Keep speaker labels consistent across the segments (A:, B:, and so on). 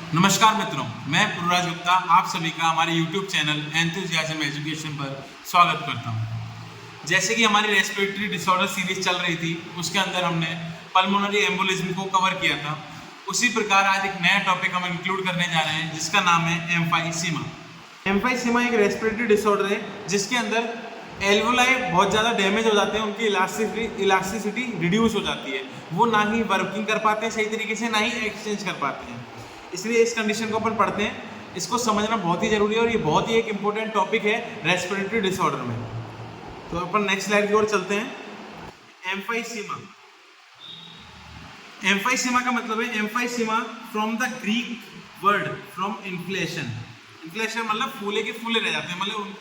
A: नमस्कार मित्रों, मैं पुरुराज गुप्ता आप सभी का हमारे YouTube चैनल एंथुसियाज्म एजुकेशन पर स्वागत करता हूं। जैसे कि हमारी रेस्पिरेटरी डिसऑर्डर सीरीज चल रही थी, उसके अंदर हमने पल्मोनरी एम्बोलिज्म को कवर किया था। उसी प्रकार आज एक नया टॉपिक हम इंक्लूड करने जा रहे हैं जिसका नाम है एम्फाइसीमा। एम्फाइसीमा एक रेस्पिरेटरी डिसऑर्डर है जिसके अंदर एल्वोलाई बहुत ज़्यादा डैमेज हो जाते हैं, उनकी इलास्टिसिटी रिड्यूस हो जाती है, वो ना ही वर्किंग कर पाते हैं सही तरीके से, ना ही एक्सचेंज कर पाते हैं। इसलिए इस कंडीशन को अपन पढ़ते हैं। इसको समझना बहुत ही जरूरी है और ये बहुत ही एक इंपॉर्टेंट टॉपिक है रेस्पिरेटरी डिसऑर्डर में। तो अपन नेक्स्ट स्लाइड की ओर चलते हैं। एम्फाइसीमा, एम्फाइसीमा का मतलब है emphysema from the Greek word from inflation. Inflation मतलब फूले के फूले रह जाते हैं, मतलब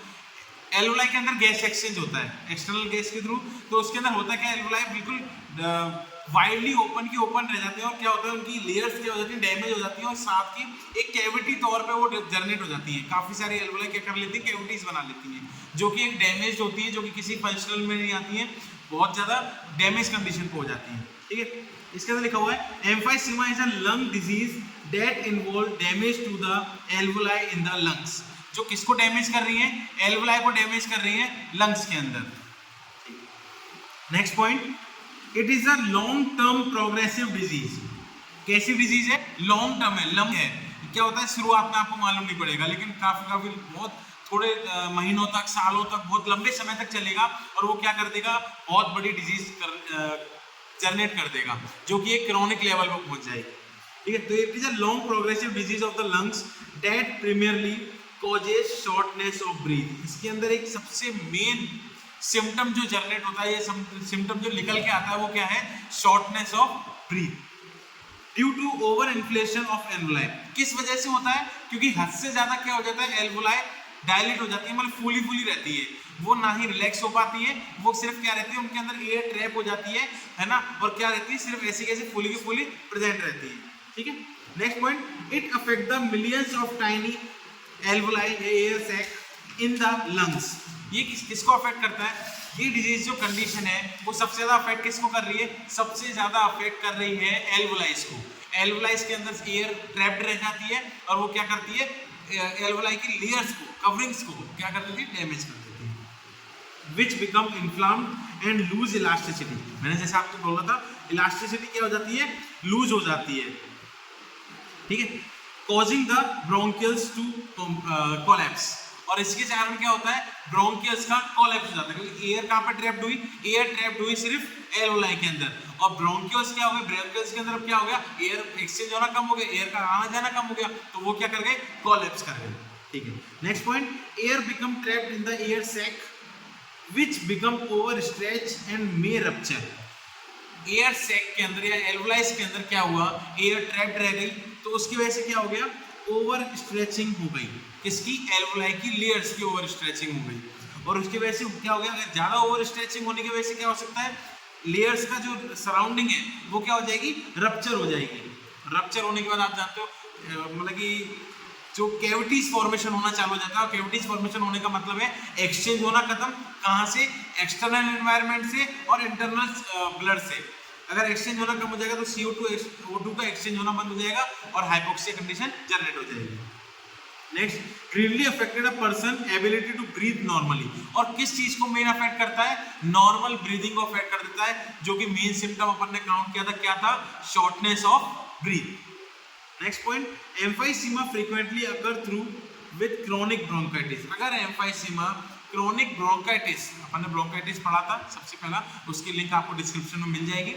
A: एल्वोलाई के अंदर गैस एक्सचेंज होता है एक्सटर्नल गैस के थ्रू। तो उसके अंदर होता है क्या, एल्वोलाई बिल्कुल वाइडली ओपन की ओपन रह जाते हैं और क्या होता है उनकी लेयर्स क्या हो जाती हैं, डैमेज हो जाती हैं और साथ की एक कैविटी तौर पे वो जनरेट हो जाती हैं। काफ़ी सारी एल्वोलाई क्या कर लेती हैं, कैविटीज बना लेती हैं जो कि एक डैमेज होती है, जो कि किसी फंक्शनल में नहीं आती हैं, बहुत ज़्यादा डैमेज कंडीशन पे हो जाती हैं। ठीक है, इसके अंदर लिखा हुआ है emphysema is a lung disease that involve damage to the alveoli in the lungs. जो किसको डैमेज कर रही है, एल्वोलाई को डैमेज कर रही है लंग्स के अंदर। Next point, it is a long term progressive disease. कैसी डिजीज है, लॉन्ग टर्म है, लंग है। क्या होता है, शुरुआत में आपको मालूम नहीं पड़ेगा, लेकिन काफी बहुत थोड़े महीनों तक, सालों तक, बहुत लंबे समय तक चलेगा और वो क्या कर देगा, बहुत बड़ी डिजीज जनरेट कर देगा, जो कि एक क्रोनिक लेवल पर पहुंच जाएगी। ठीक है, तो it is a long progressive disease of the lungs that primarily causes shortness of breathe. इसके अंदर एक सबसे मेन सिम्टम जो जनरेट होता है, ये सिम्टम जो निकल के आता है वो क्या है, shortness of breath due to over inflation of alveoli. किस वजह से होता है, क्योंकि हद से ज्यादा क्या हो जाता है, एल्वोलाई डायलेट हो जाती है, मतलब फूली फूली रहती है, वो ना ही रिलैक्स हो पाती है, वो सिर्फ क्या रहती है, उनके अंदर एयर ट्रैप हो जाती है ना, और क्या रहती है, सिर्फ ऐसी कैसे फूली की फूली प्रेजेंट रहती है। ठीक है, next point, it affect the millions of tiny alveoli air sac in the lungs. ये किसको अफेक्ट करता है, ये डिजीज जो कंडीशन है वो सबसे ज्यादा अफेक्ट किसको कर रही है, सबसे ज्यादा अफेक्ट कर रही है एल्वोलाइज को। एल्वोलाइज के अंदर एयर ट्रैप्ड रह जाती है और वो क्या करती है, एल्वोलाई की लेयर्स को, कवरिंग्स को क्या कर देती है, डैमेज कर देती है, which become inflamed and lose elasticity. मैंने जैसे आपको बोला था, इलास्टिसिटी क्या हो जाती है, लूज हो जाती है। ठीक है, causing the bronchioles to collapse, और इसके कारण क्या होता है, ब्रोंकियल्स का कोलैप्स हो जाता है, क्योंकि एयर कहां पे ट्रैप्ड हुई, एयर ट्रैप्ड हुई सिर्फ एल्वोलाई के अंदर, और ब्रोंकियल्स क्या हो गए, ब्रोंकियल्स के अंदर क्या हो गया, एयर एक्सचेंज होना कम हो गया, एयर का आना जाना कम हो गया, तो वो क्या कर गए, कोलैप्स कर गए। ठीक है, next point, air become trapped in the air sac which become over stretch and may rupture. Air sac के अंदर या एल्वोलाइज के अंदर क्या हुआ, एयर ट्रैप्ड रह गई, तो उसकी वजह से क्या हो गया, ओवर स्ट्रेचिंग हो गई, किसकी, एल्वोलाई की लेयर्स की ओवर स्ट्रेचिंग हो गई, और उसकी वजह से क्या हो गया, अगर ज्यादा ओवर स्ट्रेचिंग होने की वजह से क्या हो सकता है, लेयर्स का जो सराउंडिंग है वो क्या हो जाएगी, रप्चर हो जाएगी। रप्चर होने के बाद आप जानते हो मतलब कि जो कैविटीज फॉर्मेशन होना चालू हो जाता है, और कैविटीज फॉर्मेशन होने का मतलब है एक्सचेंज होना खत्म, कहाँ से, एक्सटर्नल एनवायरनमेंट से और इंटरनल ब्लड से। अगर एक्सचेंज होना कम हो जाएगा तो CO2 O2 का एक्सचेंज होना बंद हो जाएगा और हाइपोक्सिया कंडीशन जनरेट हो जाएगी। Next, grievously affected a person ability to breathe normally, और किस चीज को मेन अफेक्ट करता है, नॉर्मल ब्रीदिंग को अफेक्ट कर देता है, जो कि मेन सिम्टम अपन ने काउंट किया था, क्या था, shortness of breathe. Next point, emphysema frequently occur through with chronic bronchitis. अगर एम्फाइसीमा क्रोनिक ब्रोंकाइटिस, अपन ने ब्रोंकाइटिस पढ़ा था सबसे पहला, उसकी लिंक आपको डिस्क्रिप्शन में मिल जाएगी।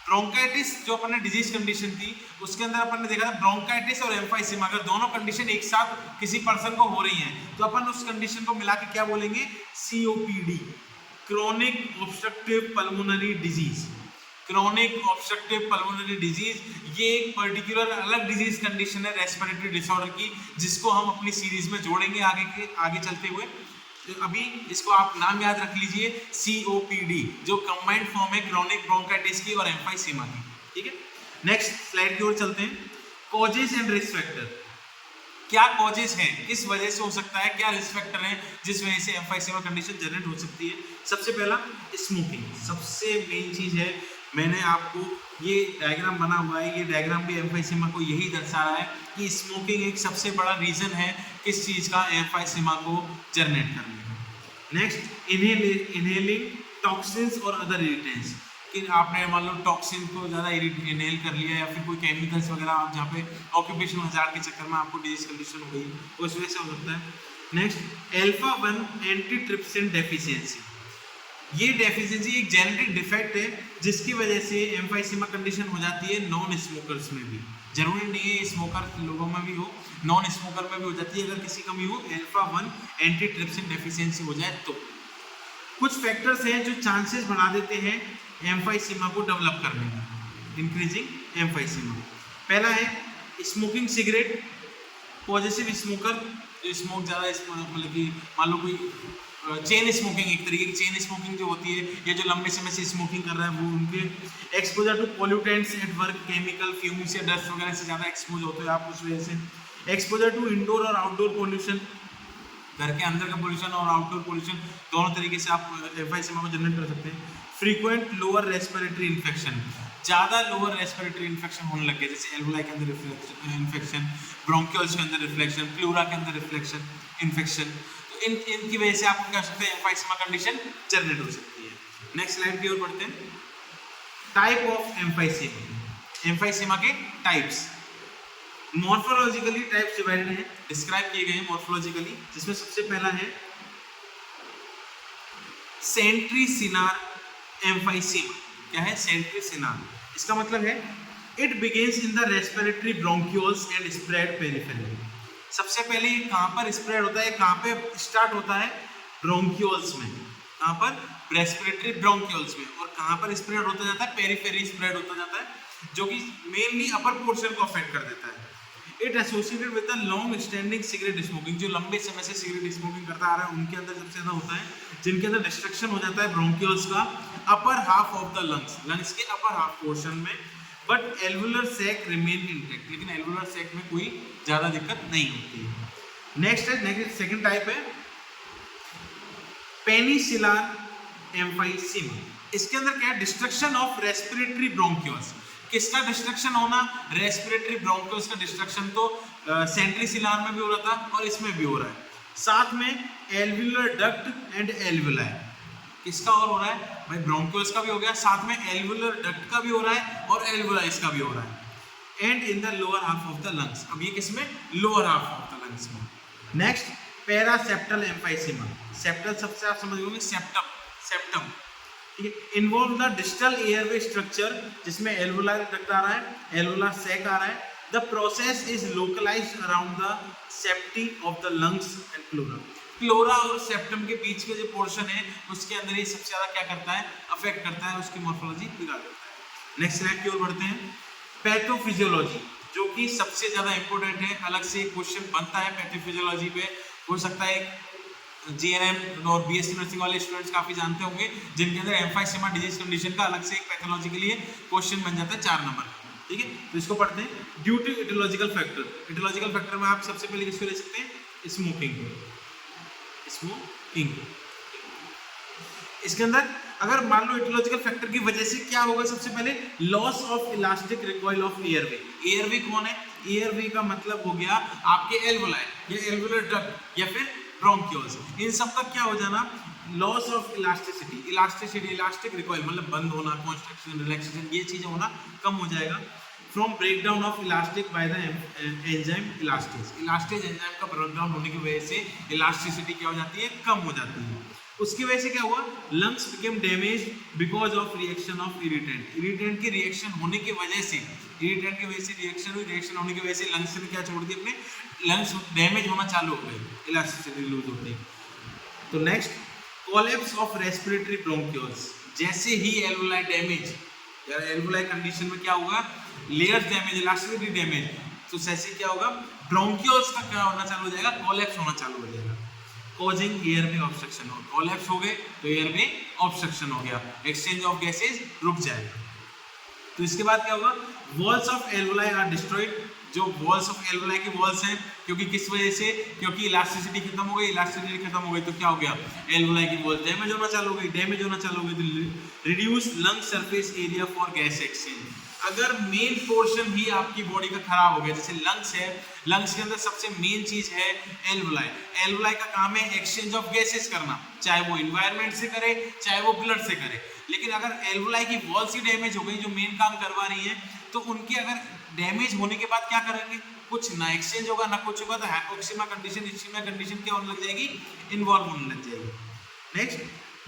A: ब्रोंकाइटिस जो अपन ने डिजीज कंडीशन थी, उसके अंदर अपन ने देखा था ब्रोंकाइटिस और एम्फाइसीमा अगर दोनों कंडीशन एक साथ किसी पर्सन को हो रही हैं, तो अपन उस कंडीशन को मिला के क्या बोलेंगे, COPD, chronic obstructive pulmonary disease. Chronic obstructive pulmonary disease, ये एक पर्टिकुलर अलग डिजीज कंडीशन है रेस्पिरेटरी डिसऑर्डर की, जिसको हम अपनी सीरीज में जोड़ेंगे आगे चलते हुए। तो अभी इसको आप नाम याद रख लीजिए, COPD, जो कंबाइंड फॉर्म है क्रोनिक ब्रोंकाइटिस की और एम्फाइसीमा की। ठीक है, नेक्स्ट स्लाइड की ओर चलते हैं। कॉजेज एंड रिस्क फैक्टर, क्या कॉजेज हैं, किस वजह से हो सकता है, क्या रिस्क फैक्टर हैं जिस वजह से एम्फाइसीमा कंडीशन जनरेट हो सकती है। सबसे पहला, स्मोकिंग, सबसे मेन चीज है मैंने आपको ये डायग्राम बना हुआ है, ये डायग्राम भी एम्फाइसीमा को यही दर्शा रहा है कि स्मोकिंग एक सबसे बड़ा रीजन है किस चीज़ का, एम्फाइसीमा को जनरेट करने का। नेक्स्ट, इनहेलिंग टॉक्सिन्स और अदर इरिटेंट्स, कि आपने मान लो टॉक्सिन को ज़्यादा इनहेल कर लिया या फिर कोई केमिकल्स वगैरह आप जहाँ पे ऑक्यूपेशनल हजार्ड के चक्कर में आपको डिजीज कंडीशन हो गई, उस वजह से हो सकता है। नेक्स्ट, अल्फा 1 एंटीट्रिप्सिन डेफिशिएंसी, ये डेफिशिएंसी एक जेनेटिक डिफेक्ट है जिसकी वजह से एम्फाइसीमा कंडीशन हो जाती है नॉन स्मोकर्स में भी, जरूरी नहीं है स्मोकर लोगों में भी हो, नॉन स्मोकर में भी हो जाती है अगर किसी कमी हो अल्फा 1 एंटीट्रिप्सिन डेफिशिएंसी हो जाए तो। कुछ फैक्टर्स हैं जो चांसेस बढ़ा देते हैं एम्फाइसीमा को डेवलप करने में, इंक्रीजिंग एम्फाइसीमा। पहला है स्मोकिंग सिगरेट, पॉजिटिव स्मोकर जो स्मोक ज़्यादा, मतलब कि मान लो कोई चेन स्मोकिंग, एक तरीके की चेन स्मोकिंग जो होती है, ये जो लंबे समय से स्मोकिंग कर रहा है वो, उनके exposure to pollutants at work, chemical fumes या डस्ट वगैरह से ज़्यादा एक्सपोज होते हैं आप, उस वजह से। एक्सपोजर टू इंडोर और आउटडोर पोल्यूशन, घर के अंदर का पोल्यूशन और आउटडोर पोल्यूशन दोनों तरीके से आप एम्फाइसीमा को जनरेट कर सकते हैं। फ्रीक्वेंट लोअर रेस्पिरेटरी इन्फेक्शन, ज़्यादा लोअर रेस्पिरेटरी इन्फेक्शन होने लग गया, जैसे एल्वोलाई के अंदर इन्फेक्शन, ब्रोंकियल्स के अंदर रिफ्लेक्शन, प्लूरा के अंदर रिफ्लेक्शन इन्फेक्शन, तो इनकी वजह से आप क्या सकते हैं एम्फाइसीमा कंडीशन जनरेट हो सकती है। नेक्स्ट स्लाइड की ओर बढ़ते हैं। टाइप ऑफ एम्फाइसीमा, एम्फाइसीमा के टाइप्स मॉर्फोलॉजिकली टाइप्स डिवाइडेड हैं, डिस्क्राइब किए गए हैं मॉर्फोलॉजिकली, जिसमें सबसे पहला है सेंट्रीसिनार एम्फाइसीमा। क्या है सेंट्रीसिनार? इसका मतलब है it begins in the respiratory bronchioles and spread peripherally. सबसे पहले ये कहाँ पर स्प्रेड होता है, कहाँ पे स्टार्ट होता है? ब्रोंक्यूल्स में। कहाँ पर? रेस्पिरेटरी ब्रोंक्यूल्स में। और कहाँ पर स्प्रेड होता जाता है? पेरिफेरी स्प्रेड होता जाता है, जो कि मेनली अपर पोर्शन को अफेक्ट कर देता है। It associated with the long standing cigarette smoking, जो लंबे समय से सिगरेट स्मोकिंग करता आ रहा है उनके अंदर सबसे ज़्यादा होता है, जिनके अंदर डिस्ट्रक्शन हो जाता है ब्रोंक्यूल्स का upper half of the lungs, lungs के अपर हाफ पोर्शन में, but alveolar sac remain intact, लेकिन एल्वुलर सैक में कोई ज़्यादा दिक्कत नहीं होती है। नेक्स्ट सेकंड टाइप है पेनिसिलार एम्फाइसीमा। इसके अंदर क्या है? Destruction of respiratory bronchioles. किसका डिस्ट्रक्शन होना? रेस्पिरेटरी ब्रोंक्यूल्स का डिस्ट्रक्शन तो सेंट्रीसिलार में भी हो रहा था और इसमें भी हो रहा है। साथ में एल्वुलर डक्ट एंड एल्वुलाई, किसका और हो रहा है भाई? ब्रोंक्यूल्स का भी हो गया, साथ में एल्वुलर डक्ट का भी हो रहा है और एल्वुलाइज का भी हो रहा है। And in the lower half of the lungs, अब ये किसमें? Lower half of the lungs में। Next paraseptal emphysema. सेप्टल सबसे आप समझ गए, septum involve the distal airway structure, जिसमें एल्वुलर डक्ट आ रहा है, एल्वुलर सैक आ रहा है। The process is localized around the septae of the lungs and pleura. Pleura और सेप्टम के बीच के जो पोर्शन है उसके अंदर ये सबसे ज्यादा क्या करता है? अफेक्ट करता है, उसकी मॉर्फोलॉजी बिगाड़ देता है। नेक्स्ट स्लाइड की ओर बढ़ते हैं। पैथोफिजियोलॉजी, जो कि सबसे ज्यादा इंपॉर्टेंट है, अलग से क्वेश्चन बनता है पैथोफिजियोलॉजी पे, हो सकता है जीएनएम और बीएससी नर्सिंग वाले स्टूडेंट्स काफी जानते होंगे, जिनके अंदर एम्फाइसीमा डिजीज कंडीशन का अलग से एक पैथोलॉजी के लिए क्वेश्चन बन जाता है 4 नंबर। ठीक है, तो इसको पढ़ते हैं। Due to aetiological factor, aetiological factor में आप सबसे पहले किसको ले सकते हैं? स्मोकिंग। इसके अंदर अगर मान लो इटियोलॉजिकल फैक्टर की वजह से क्या होगा? सबसे पहले loss of elastic recoil of airway. Airway कौन है? एयरवे का मतलब हो गया आपके एल्वुलाई या एल्वुलर डक्ट या फिर ब्रोंक्यूल्स, इन सब का क्या हो जाना? Loss of elasticity, elastic recoil मतलब बंद होना, कॉन्स्ट्रक्शन, रिलैक्सेशन, ये चीजें होना कम हो जाएगा। From breakdown of elastic by the enzyme elastase, elastase enzyme का ब्रेकडाउन होने की वजह से इलास्टिसिटी क्या हो जाती है? कम हो जाती है। उसकी वजह से क्या हुआ? Lungs became damage because of reaction of irritant, irritant की रिएक्शन होने की वजह से, इरिटेंट की वजह से रिएक्शन हुई, रिएक्शन होने की वजह से लंग्स ने क्या छोड़ दिया? अपने लंग्स डैमेज होना चालू हो गए, इलास्टिसिटी लूज होती है। तो next collapse of respiratory bronchioles, जैसे ही एल्वुलाई डैमेज या एल्वुलाई कंडीशन में क्या होगा? लेयर्स डैमेज, इलास्टिसिटी डैमेज, तो जैसे क्या होगा? ब्रोंक्यूल्स का क्या होना चालू हो जाएगा? कोलैप्स होना चालू हो जाएगा, कॉजिंग एयरवे ऑब्स्ट्रक्शन। हो कोलैप्स हो गए तो एयरवे ऑब्स्ट्रक्शन हो गया, एक्सचेंज ऑफ गैसेज रुक जाएगा। तो इसके बाद क्या होगा? Walls of alveoli are destroyed, जो वॉल्स ऑफ एल्वुलाई की वॉल्स हैं, क्योंकि किस वजह से, क्योंकि इलास्टिसिटी खत्म हो गई, इलास्टिसिटी खत्म हो गई तो क्या हो गया, एल्वुलाई की वॉल डैमेज होना चालू हो गई, डैमेज होना चालू हो गई। Reduce lung surface area for gas exchange. अगर मेन पोर्शन ही आपकी बॉडी का खराब हो गया, जैसे लंग्स है, लंग्स के अंदर सबसे मेन चीज है एल्वुलाई। एल्वुलाई का काम है एक्सचेंज ऑफ गैसेस करना, चाहे वो इन्वायरमेंट से करे चाहे वो ब्लड से करे। लेकिन अगर एल्वुलाई की वॉल्स ही डैमेज हो गई जो मेन काम करवा रही है, तो उनकी अगर डैमेज होने के बाद क्या करेंगे, कुछ ना एक्सचेंज होगा ना कुछ होगा, तो हाइपोक्सिमा कंडीशन, इस्कीमिया कंडीशन क्या होने लग जाएगी, इन्वॉल्व होने लग जाएगी। Next,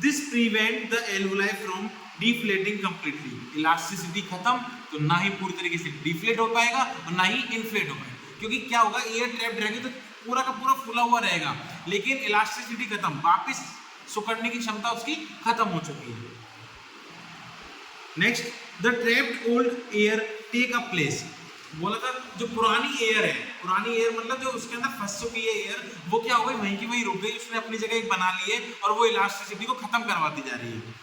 A: this prevent the alveoli from deflating completely. Elasticity खत्म तो ना ही पूरी तरीके से डिफ्लेट हो पाएगा और ना ही इन्फ्लेट हो पाएगा, क्योंकि क्या होगा, एयर ट्रैप्ड रहेगी तो पूरा का पूरा फुला हुआ रहेगा, लेकिन इलास्टिसिटी खत्म, वापस सुकड़ने की क्षमता उसकी खत्म हो चुकी है। Next, the trapped old air take a place. बोला था जो पुरानी एयर है, पुरानी एयर मतलब जो उसके अंदर फंस चुकी है एयर, वो क्या हो गई, वहीं की वहीं रुक गई, उसने अपनी जगह एक बना ली है और वो इलास्टिसिटी को खत्म करवाती जा रही है।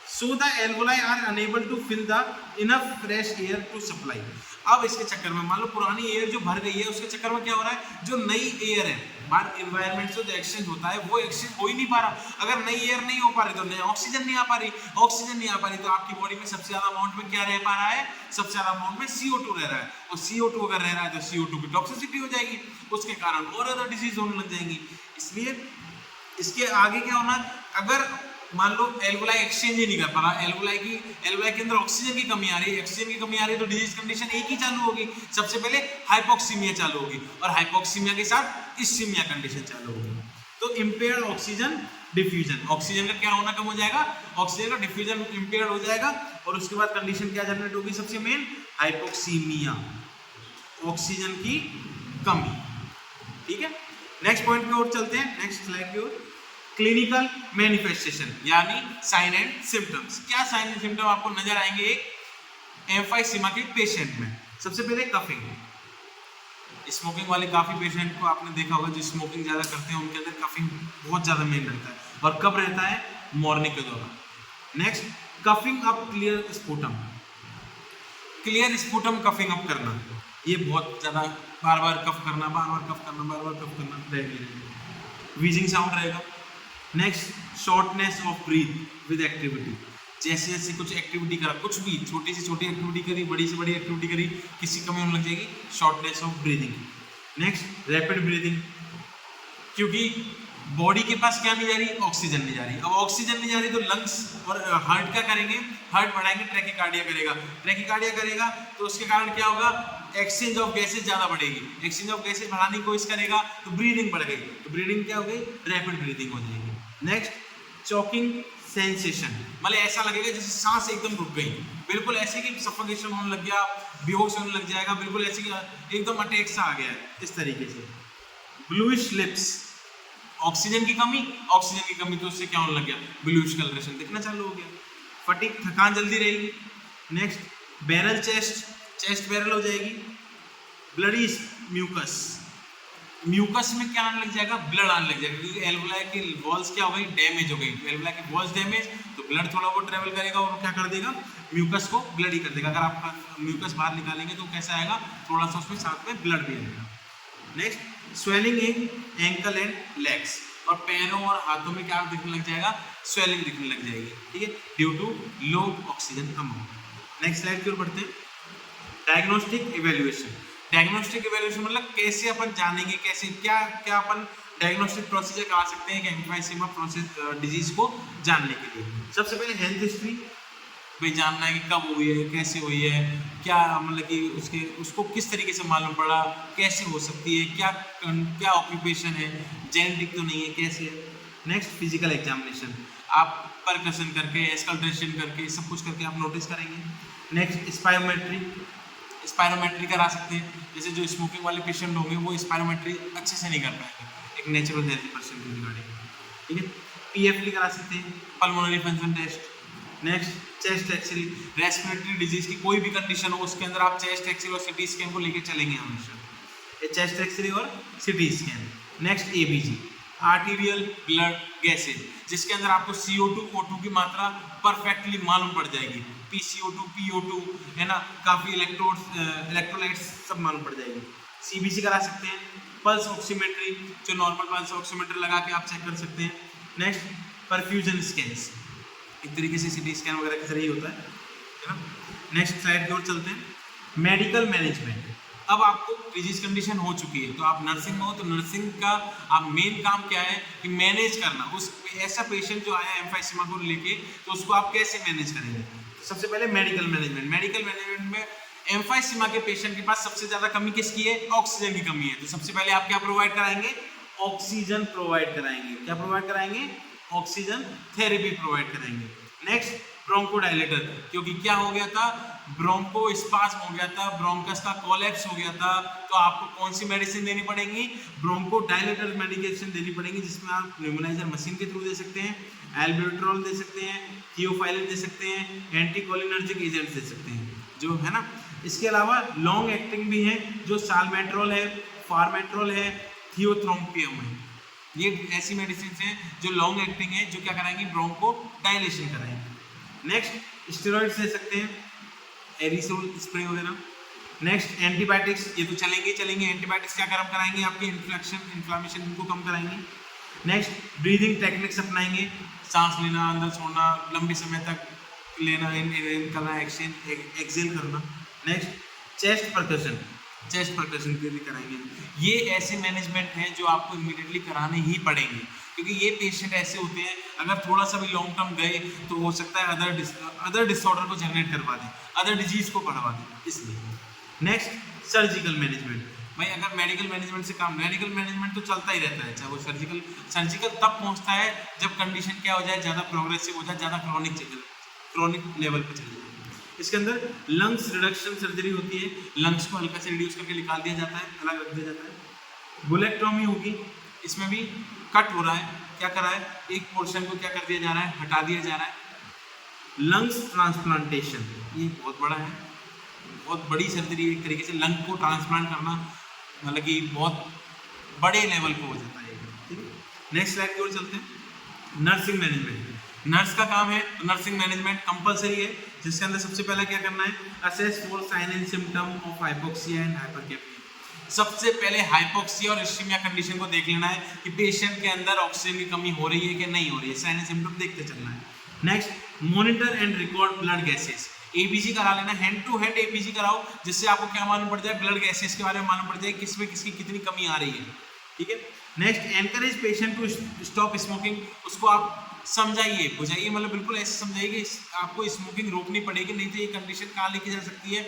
A: So the alveoli are unable to fill the enough fresh air to supply। अब इसके चक्कर में मान लो पुरानी एयर जो भर गई है, उसके चक्कर में क्या हो रहा है, जो नई एयर है बाहर एनवायरनमेंट से जो एक्सचेंज होता है वो एक्सचेंज हो ही नहीं पा रहा। अगर नई एयर नहीं हो पा रही तो नई ऑक्सीजन नहीं आ पा रही, ऑक्सीजन नहीं आ पा रही तो आपकी बॉडी में सबसे ज्यादा अमाउंट में क्या रह पा रहा है, सबसे ज्यादा अमाउंट में CO2 रह रहा है, और CO2 अगर रह रहा है तो CO2 की टॉक्सिसिटी हो जाएगी, उसके कारण और ज्यादा डिजीज होने लग जाएंगी। इसलिए इसके आगे क्या होना, अगर मान लो एल्वुलाई एक्सचेंज ही नहीं कर पा रहा, एल्वुलाई के अंदर ऑक्सीजन की कमी आ रही है, ऑक्सीजन की कमी आ रही है, तो डिजीज कंडीशन एक ही चालू होगी, सबसे पहले हाइपोक्सीमिया चालू होगी और हाइपोक्सीमिया के साथ इस्कीमिया कंडीशन चालू होगी। तो इंपेयर्ड ऑक्सीजन डिफ्यूजन, ऑक्सीजन का क्या होना कम हो जाएगा, ऑक्सीजन का डिफ्यूजन इंपेयर्ड हो जाएगा और उसके बाद कंडीशन क्या जनरेट होगी, सबसे मेन हाइपोक्सीमिया, ऑक्सीजन की कमी। ठीक है, नेक्स्ट पॉइंट पे और चलते हैं, नेक्स्ट स्लाइड की ओर। क्लिनिकल मैनिफेस्टेशन यानी साइन एंड सिम्टम्स। क्या साइन एंड सिम्टम आपको नजर आएंगे एक एम्फाइसीमा के पेशेंट में? सबसे पहले कफिंग, स्मोकिंग वाले काफी पेशेंट को आपने देखा होगा, जो स्मोकिंग ज्यादा करते हैं उनके अंदर कफिंग बहुत ज्यादा मेन रहता है, और कब रहता है, मॉर्निंग के दौरान। Next, coughing up clear sputum, clear sputum coughing up करना, ये बहुत ज्यादा बार बार कफ करना, बार बार कफ करना, बार बार कफ करना रहेगा, वीजिंग साउंड रहेगा। Next, shortness of breathe with activity, जैसे जैसे कुछ एक्टिविटी करा, कुछ भी छोटी से छोटी एक्टिविटी करी, बड़ी से बड़ी एक्टिविटी करी, किसी कमी होने लग जाएगी, shortness of breathing. Next, rapid breathing, क्योंकि बॉडी के पास क्या नहीं जा रही, ऑक्सीजन नहीं जा रही। अब ऑक्सीजन नहीं जा रही तो लंग्स और हार्ट क्या करेंगे, हार्ट बढ़ाएंगे, ट्रैकीकार्डिया करेगा, ट्रैकीकार्डिया करेगा तो उसके कारण क्या होगा, एक्सचेंज ऑफ गैसेस ज्यादा बढ़ेगी, एक्सचेंज ऑफ गैसेस बढ़ाने की कोशिश करेगा तो ब्रीदिंग बढ़ गई, तो ब्रीदिंग क्या हो गई, रैपिड ब्रीदिंग हो जाएगी। नेक्स्ट, चॉकिंग सेंसेशन, मतलब ऐसा लगेगा जैसे सांस एकदम रुक गई, बिल्कुल ऐसे कि सफोकेशन होने लग गया, बेहोश होने लग जाएगा, बिल्कुल ऐसे कि एकदम अटैक सा आ गया है, इस तरीके से। ब्लूइश लिप्स, ऑक्सीजन की कमी तो उससे क्या होने लग गया, ब्लूइश कलरेशन दिखना चालू हो गया। फटीग, थकान जल्दी रहेगी। नेक्स्ट, बैरल चेस्ट बैरल हो जाएगी। ब्लडी म्यूकस, म्यूकस में क्या आने लग जाएगा, ब्लड आने लग जाएगा, क्योंकि एल्वुलाई की वॉल्स क्या हो गई, डैमेज हो गई, एल्वुलाई की वॉल्स डैमेज, तो ब्लड थोड़ा बहुत ट्रेवल करेगा और क्या कर देगा, म्यूकस को ब्लडी कर देगा। अगर आप म्यूकस बाहर निकालेंगे तो कैसा आएगा, थोड़ा सा उसमें साथ में ब्लड भी आएगा। Next, swelling in ankle and legs, और पैरों और हाथों में क्या दिखने लग जाएगा, स्वेलिंग दिखने लग जाएगी, ठीक है, due to low oxygen amount. Next slide की ओर बढ़ते हैं। डायग्नोस्टिक इवेल्युएशन, डायग्नोस्टिक इवेल्युएशन मतलब कैसे अपन जानेंगे, कैसे क्या क्या अपन डायग्नोस्टिक प्रोसीजर करा सकते हैं कि एम्फाइसीमा प्रोसेस डिजीज को जानने के लिए। सबसे पहले हेल्थ हिस्ट्री, भाई जानना है कि कब हुई है, कैसे हुई है, क्या मतलब कि उसको किस तरीके से मालूम पड़ा, कैसे हो सकती है, क्या ऑक्यूपेशन है, जेनेटिक तो नहीं है, कैसे है। नेक्स्ट, फिजिकल एग्जामिनेशन, आप परकशन करके, एस्कल्टेशन करके, सब कुछ करके आप नोटिस करेंगे। नेक्स्ट, स्पायरोमेट्री करा सकते हैं, जैसे जो स्मोकिंग वाले पेशेंट होंगे वो स्पायरोमेट्री अच्छे से नहीं कर पाएंगे एक नेचुरल हेल्थी पर्सन की रिगार्डिंग, ठीक है। PFT करा सकते हैं, pulmonary function test. Next, chest X-ray, respiratory disease की कोई भी कंडीशन हो उसके अंदर आप चेस्ट एक्सरे और CT स्कैन को लेके चलेंगे हमेशा, ये चेस्ट एक्सरे और CT scan. Next, ABG, arterial blood gases, जिसके अंदर आपको CO2 O2 की मात्रा परफेक्टली मालूम पड़ जाएगी, PCO2 PO2 है ना, काफ़ी इलेक्ट्रोलाइट्स सब मालूम पड़ जाएगी। CBC करा सकते हैं, पल्स ऑक्सीमेट्री, जो नॉर्मल पल्स ऑक्सीमीटर लगा के आप चेक कर सकते हैं। नेक्स्ट परफ्यूजन स्कैन्स, एक तरीके से CT स्कैन वगैरह के जरिए होता है ना। नेक्स्ट स्लाइड की ओर चलते हैं, मेडिकल मैनेजमेंट। अब आपको डिजीज कंडीशन हो चुकी है तो आप नर्सिंग में हो, तो नर्सिंग का आप मेन काम क्या है कि मैनेज करना। उस ऐसा पेशेंट जो आया एम्फाइसीमा को लेके, तो उसको आप कैसे मैनेज करेंगे। सबसे पहले मेडिकल मैनेजमेंट। मेडिकल मैनेजमेंट में एम्फाइसीमा के पेशेंट के पास सबसे ज़्यादा कमी किसकी है, ऑक्सीजन की कमी है। तो सबसे पहले आप क्या प्रोवाइड कराएंगे, ऑक्सीजन प्रोवाइड कराएंगे। क्या प्रोवाइड कराएंगे, ऑक्सीजन थेरेपी प्रोवाइड कराएंगे। नेक्स्ट ब्रोंकोडायलेटर, क्योंकि क्या हो गया था, ब्रोंको स्पाज्म हो गया था, ब्रोंकस का कोलैप्स हो गया था, तो आपको कौन सी मेडिसिन देनी पड़ेगी, ब्रोंकोडायलेटर मेडिकेशन देनी पड़ेगी, जिसमें आप न्यूमोनाइजर मशीन के थ्रू दे सकते हैं, एल्ब्यूट्रॉल दे सकते हैं, थियोफाइलिन दे सकते हैं, एंटीकोलिनर्जिक एजेंट्स दे सकते हैं, जो है ना। इसके अलावा लॉन्ग एक्टिंग भी है, जो साल्मेट्रोल है, फार्मेट्रोल है, थियोथ्रोम्पियम है। ये ऐसी मेडिसिन हैं जो लॉन्ग एक्टिंग है, जो क्या कराएंगी, ब्रोंको डायलेशन कराएंगे। नेक्स्ट स्टेरॉइड्स दे सकते हैं, एरिसोल स्प्रे वगैरह। नेक्स्ट एंटीबायोटिक्स, ये तो चलेंगे चलेंगे। एंटीबायोटिक्स क्या कम कराएंगे, आपके इन्फ्लामेशन इनको कम कराएंगे। नेक्स्ट ब्रीदिंग टेक्निक्स अपनाएंगे, सांस लेना, अंदर छोड़ना, लंबे समय तक लेना, इनहेल करना, एक्सेल करना। Next chest percussion, chest percussion के लिए कराएंगे। ये ऐसे मैनेजमेंट हैं जो आपको इमीडिएटली कराने ही पड़ेंगे, क्योंकि ये पेशेंट ऐसे होते हैं अगर थोड़ा सा भी लॉन्ग टर्म गए तो हो सकता है अदर डिसऑर्डर को जनरेट करवा दें, अदर डिजीज को बढ़वा दें, इसलिए। Next surgical management. भाई अगर मेडिकल मैनेजमेंट से काम, मेडिकल मैनेजमेंट तो चलता ही रहता है, चाहे वो सर्जिकल तब पहुंचता है जब कंडीशन क्या हो जाए, ज़्यादा प्रोग्रेसिव हो जाए, ज़्यादा क्रोनिक लेवल पर चले जाए। इसके अंदर लंग्स रिडक्शन सर्जरी होती है, लंग्स को हल्का से रिड्यूस करके निकाल दिया जाता है, अलग रख दिया जाता है। बुलेक्टोमी होगी, इसमें भी कट हो रहा है, क्या कर रहा है, एक पोर्शन को क्या कर दिया जा रहा है, हटा दिया जा रहा है। लंग्स ट्रांसप्लांटेशन, ये बहुत बड़ा है, बहुत बड़ी सर्जरी, एक तरीके से लंग को ट्रांसप्लांट करना, मतलब कि बहुत बड़े लेवल पे हो जाता है। ठीक है, नेक्स्ट स्लाइड की ओर चलते हैं। नर्सिंग मैनेजमेंट, नर्स का काम है, तो नर्सिंग मैनेजमेंट कंपलसरी है, जिसके अंदर सबसे पहले क्या करना है, assess for sign and symptom of hypoxia and hypercapnia. सबसे पहले हाइपोक्सिया और इस्कीमिया कंडीशन को देख लेना है कि पेशेंट के अंदर ऑक्सीजन की कमी हो रही है कि नहीं हो रही है, साइन एंड सिम्टम देखते चलना है। Next monitor and record blood gases, ABG करा लेना, हैंड टू हैंड एबीजी कराओ, जिससे आपको क्या मालूम पड़ जाए, ब्लड गैसेस के बारे में मालूम पड़ जाए, किसमें किसकी कितनी कमी आ रही है। ठीक है, next encourage patient to stop smoking, उसको आप समझाइए बुझाइए, मतलब बिल्कुल ऐसे समझाइए कि आपको स्मोकिंग रोकनी पड़ेगी, नहीं तो ये कंडीशन कहाँ लेके जा सकती है,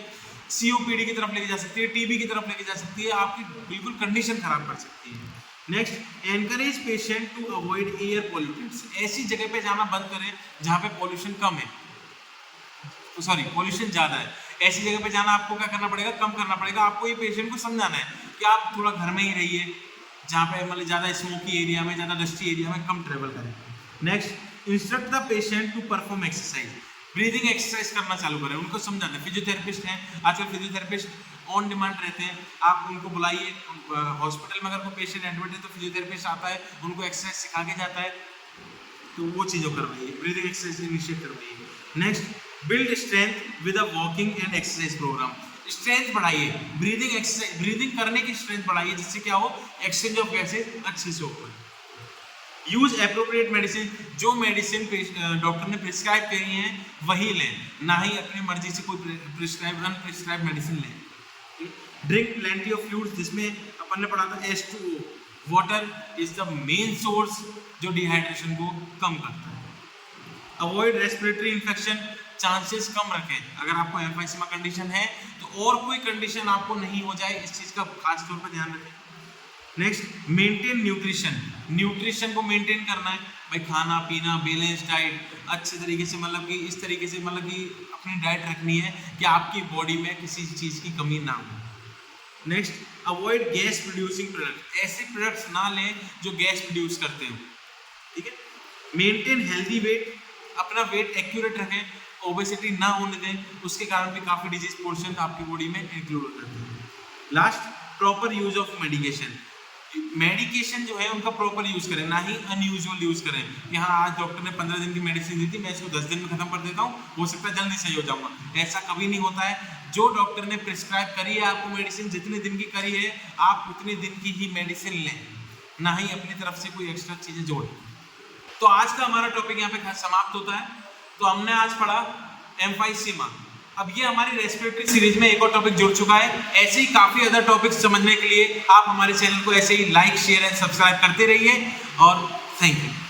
A: COPD की तरफ लेके जा सकती है, TB की तरफ लेके जा सकती है, आपकी बिल्कुल कंडीशन खराब कर सकती है। Next encourage patient to avoid air pollutants, ऐसी जगह पे जाना बंद करें जहाँ पे पॉल्यूशन कम है, सॉरी पॉल्यूशन ज़्यादा है, ऐसी जगह पे जाना आपको क्या करना पड़ेगा, कम करना पड़ेगा। आपको ये पेशेंट को समझाना है कि आप थोड़ा घर में ही रहिए, जहाँ पे मतलब ज़्यादा स्मोकी एरिया में, ज़्यादा डस्टी एरिया में कम ट्रेवल करें। Next instruct the patient to perform exercise, breathing exercise करना चालू करें, उनको समझाना है। फिजियोथेरेपिस्ट हैं, आजकल फिजियोथेरेपिस्ट ऑन डिमांड रहते हैं, आप उनको बुलाइए। हॉस्पिटल में अगर कोई पेशेंट एडमिट है तो फिजियोथेरेपिस्ट आता है, उनको एक्सरसाइज सिखा के जाता है, तो वो चीज़ों करवाइए, ब्रीदिंग एक्सरसाइज इनिशिएट करवाइए। Next build strength with a walking and exercise program, strength बढ़ाइए, ब्रीदिंग एक्सरसाइज, ब्रीदिंग करने की स्ट्रेंथ बढ़ाइए, जिससे क्या हो, एक्सचेंज ऑफ गैसेज अच्छे से हो। यूज एप्रोप्रिएट मेडिसिन, जो मेडिसिन डॉक्टर ने प्रिस्क्राइब करी है वही लें, ना ही अपनी मर्जी से कोई अनप्रिस्क्राइब मेडिसिन लें। ड्रिंक प्लेंटी ऑफ फ्लूइड्स, जिसमें अपन ने पढ़ा था H2O, water is the main source जो डिहाइड्रेशन को कम करता है। अवॉइड रेस्पिरेटरी इन्फेक्शन, चांसेस कम रखें, अगर आपको एम्फाइसीमा कंडीशन है तो और कोई कंडीशन आपको नहीं हो जाए, इस चीज़ का खास तौर पर ध्यान रखें। नेक्स्ट मेंटेन न्यूट्रिशन, न्यूट्रिशन को मेंटेन करना है भाई, खाना पीना बैलेंस डाइट अच्छे तरीके से, मतलब कि इस तरीके से, मतलब कि अपनी डाइट रखनी है कि आपकी बॉडी में किसी चीज़ की कमी ना हो। Next avoid gas producing product, ऐसे प्रोडक्ट्स ना लें जो गैस प्रोड्यूस करते हो। ठीक है, मेंटेन हेल्दी वेट, अपना वेट एक्यूरेट रखें, ओबेसिटी ना होने दें, उसके कारण भी काफ़ी डिजीज पोर्शन आपकी बॉडी में इंक्लूड हो जाते हैं। Last proper use of medication, medication जो है उनका प्रॉपर यूज करें, ना ही अनयूजुअल यूज करें कि हाँ आज डॉक्टर ने 15 दिन की मेडिसिन दी थी, मैं इसको 10 दिन में खत्म कर देता हूँ, हो सकता है जल्दी सही हो जाऊंगा। ऐसा कभी नहीं होता है। जो डॉक्टर ने प्रिस्क्राइब करी है आपको मेडिसिन, जितने दिन की करी है आप उतने दिन की ही मेडिसिन लें, ना ही अपनी तरफ से कोई एक्स्ट्रा चीजें जोड़ें। तो आज का हमारा टॉपिक यहाँ पे समाप्त होता है। तो हमने आज पढ़ा एम्फाइसीमा। अब ये हमारी रेस्पिरेटरी सीरीज में एक और टॉपिक जुड़ चुका है। ऐसे ही काफी अदर टॉपिक्स समझने के लिए आप हमारे चैनल को ऐसे ही लाइक, शेयर एंड सब्सक्राइब करते रहिए और थैंक यू।